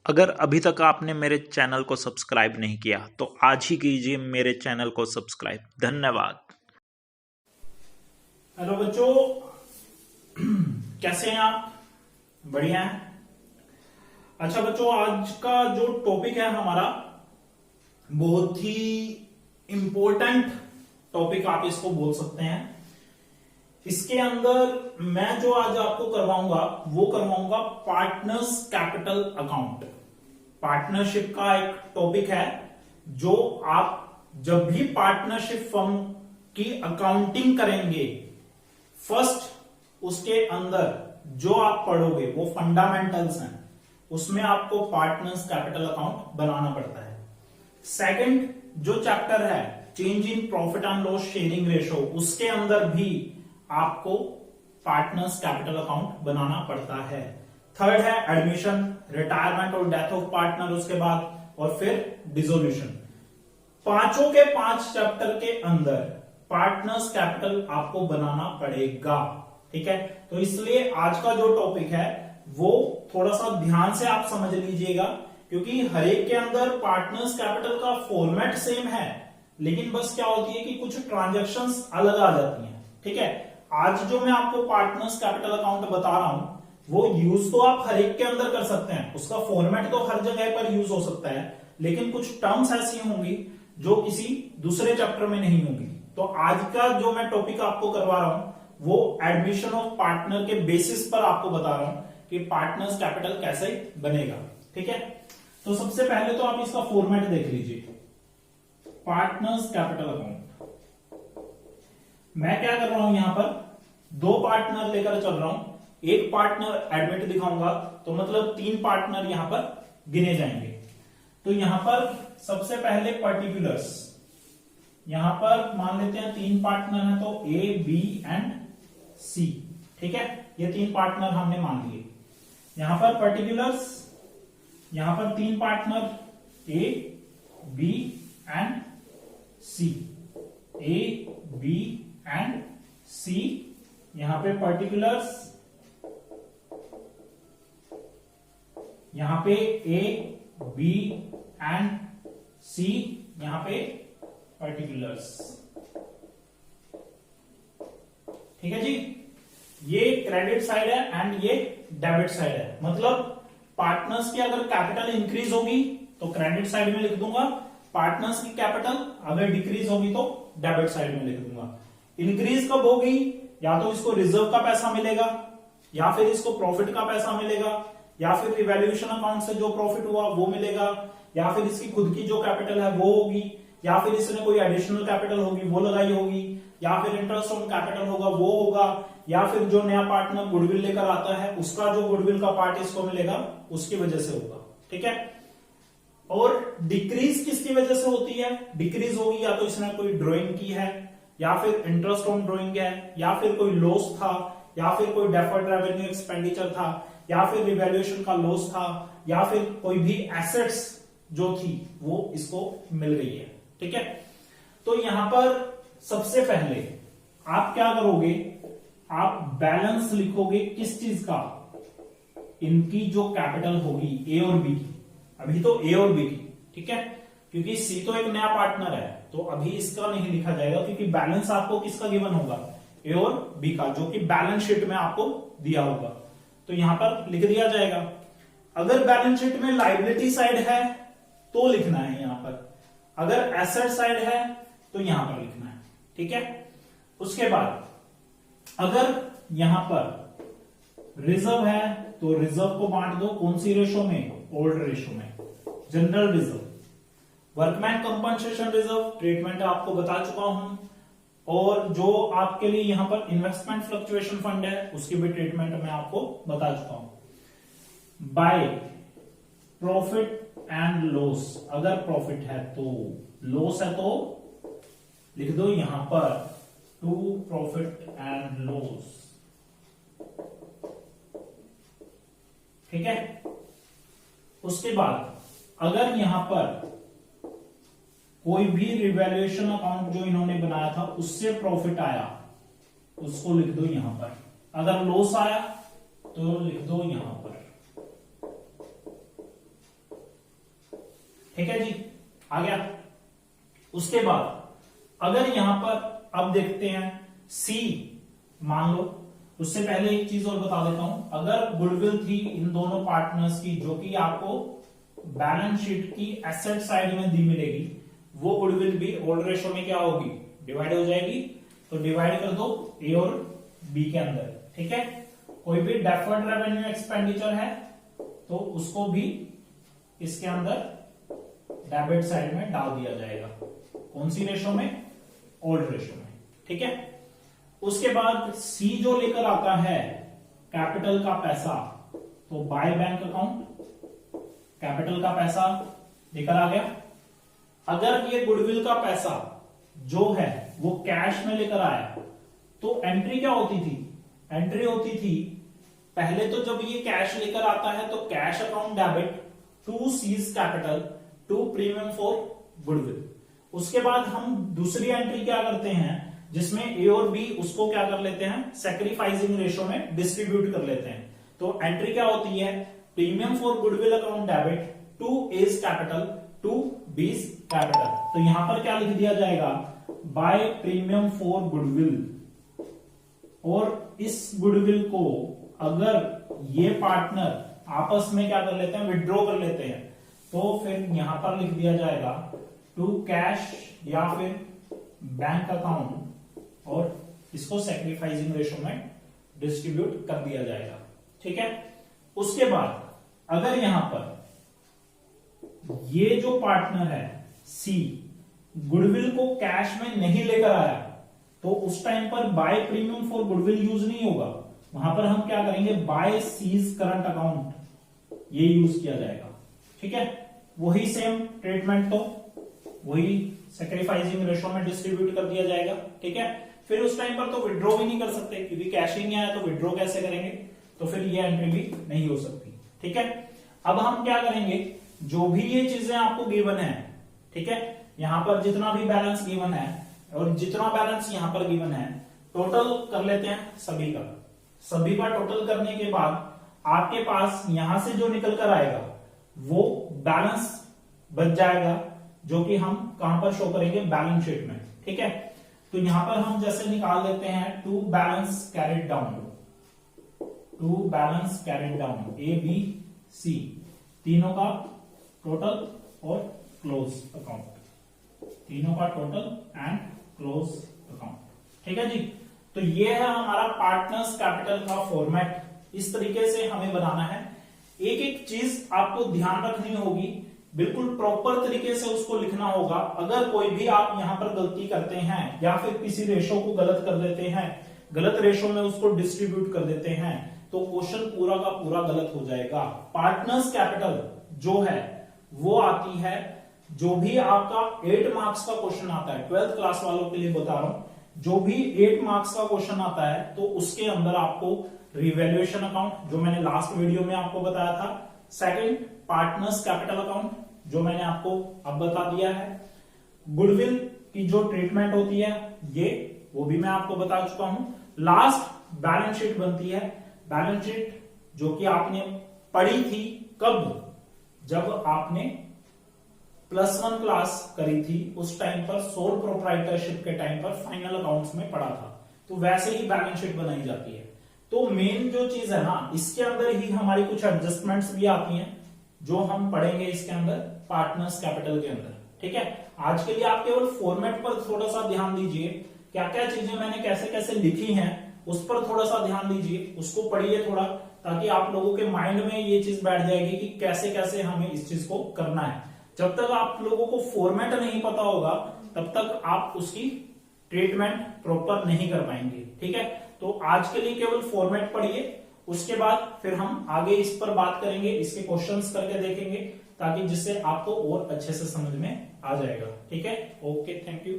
अगर अभी तक आपने मेरे चैनल को सब्सक्राइब नहीं किया तो आज ही कीजिए मेरे चैनल को सब्सक्राइब। धन्यवाद। हेलो बच्चों, कैसे हैं आप? बढ़िया हैं। अच्छा बच्चों, आज का जो टॉपिक है हमारा बहुत ही इंपॉर्टेंट टॉपिक आप इसको बोल सकते हैं। इसके अंदर मैं जो आज आपको करवाऊंगा वो करवाऊंगा पार्टनर्स कैपिटल अकाउंट। पार्टनरशिप का एक टॉपिक है जो आप जब भी पार्टनरशिप फर्म की अकाउंटिंग करेंगे, फर्स्ट उसके अंदर जो आप पढ़ोगे वो फंडामेंटल्स हैं, उसमें आपको पार्टनर्स कैपिटल अकाउंट बनाना पड़ता है। सेकंड जो चैप्टर है change in profit and loss sharing ratio, उसके अंदर भी आपको पार्टनर्स कैपिटल अकाउंट बनाना पड़ता है। थर्ड है एडमिशन, रिटायरमेंट और डेथ ऑफ पार्टनर, उसके बाद और फिर डिसोल्यूशन। पांचों के पांच चैप्टर के अंदर पार्टनर्स कैपिटल आपको बनाना पड़ेगा। ठीक है, तो इसलिए आज का जो टॉपिक है वो थोड़ा सा ध्यान से आप समझ लीजिएगा, क्योंकि हर एक के अंदर पार्टनर्स कैपिटल का फॉर्मेट सेम है, लेकिन बस क्या होती है कि कुछ ट्रांजैक्शंस अलग आ जाती हैं। ठीक है, आज जो मैं आपको पार्टनर्स कैपिटल अकाउंट बता रहा हूं वो यूज तो आप हर एक के अंदर कर सकते हैं, उसका फॉर्मेट तो हर जगह पर यूज हो सकता है, लेकिन कुछ टर्म्स ऐसी होंगी जो किसी दूसरे चैप्टर में नहीं होंगी। तो आज का जो मैं टॉपिक आपको करवा रहा हूं वो एडमिशन ऑफ पार्टनर के बेसिस पर आपको बता रहा हूं कि पार्टनर्स कैपिटल कैसे बनेगा। ठीक है, तो सबसे पहले तो आप इसका फॉर्मेट देख लीजिए। पार्टनर्स कैपिटल अकाउंट मैं क्या कर रहा हूं, यहां पर दो पार्टनर लेकर चल रहा हूं। एक पार्टनर एडमिट दिखाऊंगा तो मतलब तीन पार्टनर यहां पर गिने जाएंगे। तो यहां पर सबसे पहले पर्टिकुलर्स, यहां पर मान लेते हैं तीन पार्टनर हैं, तो ए बी एंड सी। ठीक है, ये तीन पार्टनर हमने मान लिए। यहां पर पर्टिकुलर्स, यहां पर तीन partner A B and C, A B and C. यहां पे पर्टिकुलर्स, यहां पे ए बी एंड सी, यहां पे पर्टिकुलर्स। ठीक है जी, ये क्रेडिट साइड है एंड ये डेबिट साइड है। मतलब पार्टनर्स की अगर कैपिटल इंक्रीज होगी तो क्रेडिट साइड में लिख दूंगा, पार्टनर्स की कैपिटल अगर डिक्रीज होगी तो डेबिट साइड में लिख दूंगा। इंक्रीज कब होगी, या तो इसको रिजर्व का पैसा मिलेगा, या फिर इसको प्रॉफिट का पैसा मिलेगा, या फिर रिवैल्यूएशन अकाउंट से जो प्रॉफिट हुआ वो मिलेगा, या फिर इसकी खुद की जो कैपिटल है वो होगी, या फिर इसने कोई एडिशनल कैपिटल होगी वो लगाई होगी, या फिर इंटरेस्ट ऑन कैपिटल होगा वो होगा, या फिर जो नया पार्टनर गुडविल लेकर आता है उसका जो गुडविल का पार्ट इसको मिलेगा उसकी वजह से होगा। ठीक है, और डिक्रीज किसकी वजह से होती है? डिक्रीज होगी या तो इसने कोई ड्राइंग की है, या फिर इंटरेस्ट ऑन ड्राइंग है, या फिर कोई लॉस था, या फिर कोई डेफर्ड रेवेन्यू एक्सपेंडिचर था, या फिर रिवैल्यूएशन का लॉस था, या फिर कोई भी एसेट्स जो थी वो इसको मिल गई है। ठीक है, तो यहां पर सबसे पहले आप क्या करोगे, आप बैलेंस लिखोगे किस चीज का? इनकी जो कैपिटल होगी ए और बी की, अभी तो ए और बी की। ठीक है, क्योंकि सी तो एक नया पार्टनर है तो अभी इसका नहीं लिखा जाएगा, क्योंकि बैलेंस आपको किसका गिवन होगा? ए और बी का, जो कि बैलेंस शीट में आपको दिया होगा, तो यहां पर लिख दिया जाएगा। अगर बैलेंस शीट में लायबिलिटी साइड है तो लिखना है यहां पर, अगर एसेट साइड है तो यहां पर लिखना है। ठीक है, उसके बाद अगर यहां पर रिजर्व है तो रिजर्व को बांट दो कौन सी रेशो में? ओल्ड रेशो में, general reserve. Workman compensation reserve treatment आपको बता चुका हूं, और जो आपके लिए यहां पर इन्वेस्टमेंट फ्लक्चुएशन फंड है उसकी भी ट्रीटमेंट मैं आपको बता चुका हूं। बाय प्रॉफिट एंड लॉस, अगर प्रॉफिट है तो, लॉस है तो लिख दो यहां पर टू प्रॉफिट एंड लॉस। ठीक है, उसके बाद अगर यहां पर कोई भी रिवैल्यूएशन अकाउंट जो इन्होंने बनाया था उससे प्रॉफिट आया उसको लिख दो यहां पर, अगर लॉस आया तो लिख दो यहां पर। ठीक है जी, आ गया। उसके बाद अगर यहां पर अब देखते हैं सी, मान लो, उससे पहले एक चीज और बता देता हूं, अगर गुडविल थी इन दोनों पार्टनर्स की जो कि आपको बैलेंस शीट की एसेट साइड में दी मिलेगी, वो गुडविल भी ओल्ड रेशो में क्या होगी, डिवाइड हो जाएगी। तो डिवाइड कर दो ए और बी के अंदर, ठीक है। कोई भी डेफर्ड रेवेन्यू एक्सपेंडिचर है तो उसको भी इसके अंदर डेबिट साइड में डाल दिया जाएगा। कौन सी रेशो में, ओल्ड रेशो में, ठीक है। उसके बाद सी जो लेकर आता है कैपिटल का पैसा, तो बाय बैंक अकाउंट कैपिटल का पैसा लेकर आ गया। अगर ये गुडविल का पैसा जो है वो कैश में लेकर आया तो एंट्री क्या होती थी, एंट्री होती थी पहले तो जब ये कैश लेकर आता है तो cash account debit to C's capital to premium for goodwill. उसके बाद हम दूसरी एंट्री क्या करते हैं जिसमें ए और बी उसको क्या कर लेते हैं, सैक्रिफाइसिंग रेशो में डिस्ट्रीब्यूट कर लेते हैं। तो एंट्री क्या होती है, premium for goodwill account debit to A's capital to B's capital. तो यहां पर क्या लिख दिया जाएगा, बाय प्रीमियम फॉर गुडविल। और इस गुडविल को अगर ये पार्टनर आपस में क्या कर लेते हैं, विड्रॉ कर लेते हैं, तो फिर यहां पर लिख दिया जाएगा टू कैश या फिर बैंक अकाउंट और इसको सैक्रिफाइसिंग रेशो में डिस्ट्रीब्यूट कर दिया जाएगा, ठीक है। उसके बाद अगर यहां पर ये जो पार्टनर है सी गुडविल को कैश में नहीं लेकर आया तो उस टाइम पर by premium for goodwill use नहीं होगा, वहां पर हम क्या करेंगे, बाय सीज करंट अकाउंट ये यूज किया जाएगा, ठीक है। वही सेम ट्रीटमेंट, तो वही सैक्रिफाइसिंग रेशो में डिस्ट्रीब्यूट कर दिया जाएगा, ठीक है। फिर उस टाइम पर तो विड्रॉ भी नहीं कर सकते क्योंकि कैश ही नहीं आया, तो विड्रॉ कैसे करेंगे, तो फिर ये एंट्री भी नहीं हो सकती, ठीक है। अब हम क्या करेंगे, जो भी ये चीजें आपको गिवन है, ठीक है, यहां पर जितना भी बैलेंस गिवन है और जितना बैलेंस यहां पर गिवन है टोटल कर लेते हैं सभी का टोटल करने के बाद आपके पास यहां से जो निकल कर आएगा वो बैलेंस बच जाएगा, जो कि हम कहां पर शो करेंगे, बैलेंस शीट में, ठीक है। तो यहां पर हम जैसे निकाल लेते हैं to balance carried down A B C तीनों का टोटल और क्लोज अकाउंट, तीनों का टोटल एंड क्लोज अकाउंट, ठीक है जी। तो ये है हमारा पार्टनर्स कैपिटल का फॉर्मेट, इस तरीके से हमें बनाना है। एक एक चीज आपको ध्यान रखनी होगी, बिल्कुल प्रॉपर तरीके से उसको लिखना होगा। अगर कोई भी आप यहां पर गलती करते हैं या फिर किसी रेशो को गलत कर देते हैं, गलत रेशो में उसको डिस्ट्रीब्यूट कर देते हैं, तो क्वेश्चन पूरा का पूरा गलत हो जाएगा। पार्टनर्स कैपिटल जो है वो आती है, जो भी आपका 8 मार्क्स का क्वेश्चन आता है, 12th क्लास वालों के लिए बता रहा हूं, जो भी 8 मार्क्स का क्वेश्चन आता है तो उसके अंदर आपको रिवैल्यूएशन अकाउंट जो मैंने लास्ट वीडियो में आपको बताया था, सेकंड पार्टनर्स कैपिटल अकाउंट जो मैंने आपको अब बता दिया है, गुडविल की जो ट्रीटमेंट होती है ये वो भी मैं आपको बता चुका हूं, लास्ट बैलेंस शीट बनती है। बैलेंस शीट जो कि आपने पढ़ी थी कब, जब आपने +1 क्लास करी थी, उस टाइम पर सोल प्रोप्राइटरशिप के टाइम पर फाइनल अकाउंट्स में पढ़ा था, तो वैसे ही बैलेंस शीट बनाई जाती है। तो मेन जो चीज है ना, इसके अंदर ही हमारी कुछ एडजस्टमेंट्स भी आती हैं जो हम पढ़ेंगे इसके अंदर पार्टनर्स कैपिटल के अंदर, ठीक है। आज के लिए आप केवल फॉर्मेट पर थोड़ा सा ध्यान दीजिए, क्या क्या चीजें मैंने कैसे कैसे लिखी हैं उस पर थोड़ा सा ध्यान दीजिए, उसको पढ़िए थोड़ा, ताकि आप लोगों के माइंड में ये चीज बैठ जाएगी कि कैसे कैसे हमें इस चीज को करना है। जब तक आप लोगों को फॉर्मेट नहीं पता होगा तब तक आप उसकी ट्रीटमेंट प्रॉपर नहीं कर पाएंगे, ठीक है। तो आज के लिए केवल फॉर्मेट पढ़िए, उसके बाद फिर हम आगे इस पर बात करेंगे, इसके क्वेश्चंस करके देखेंगे, ताकि जिससे आपको और अच्छे से समझ में आ जाएगा, ठीक है। Okay, thank you.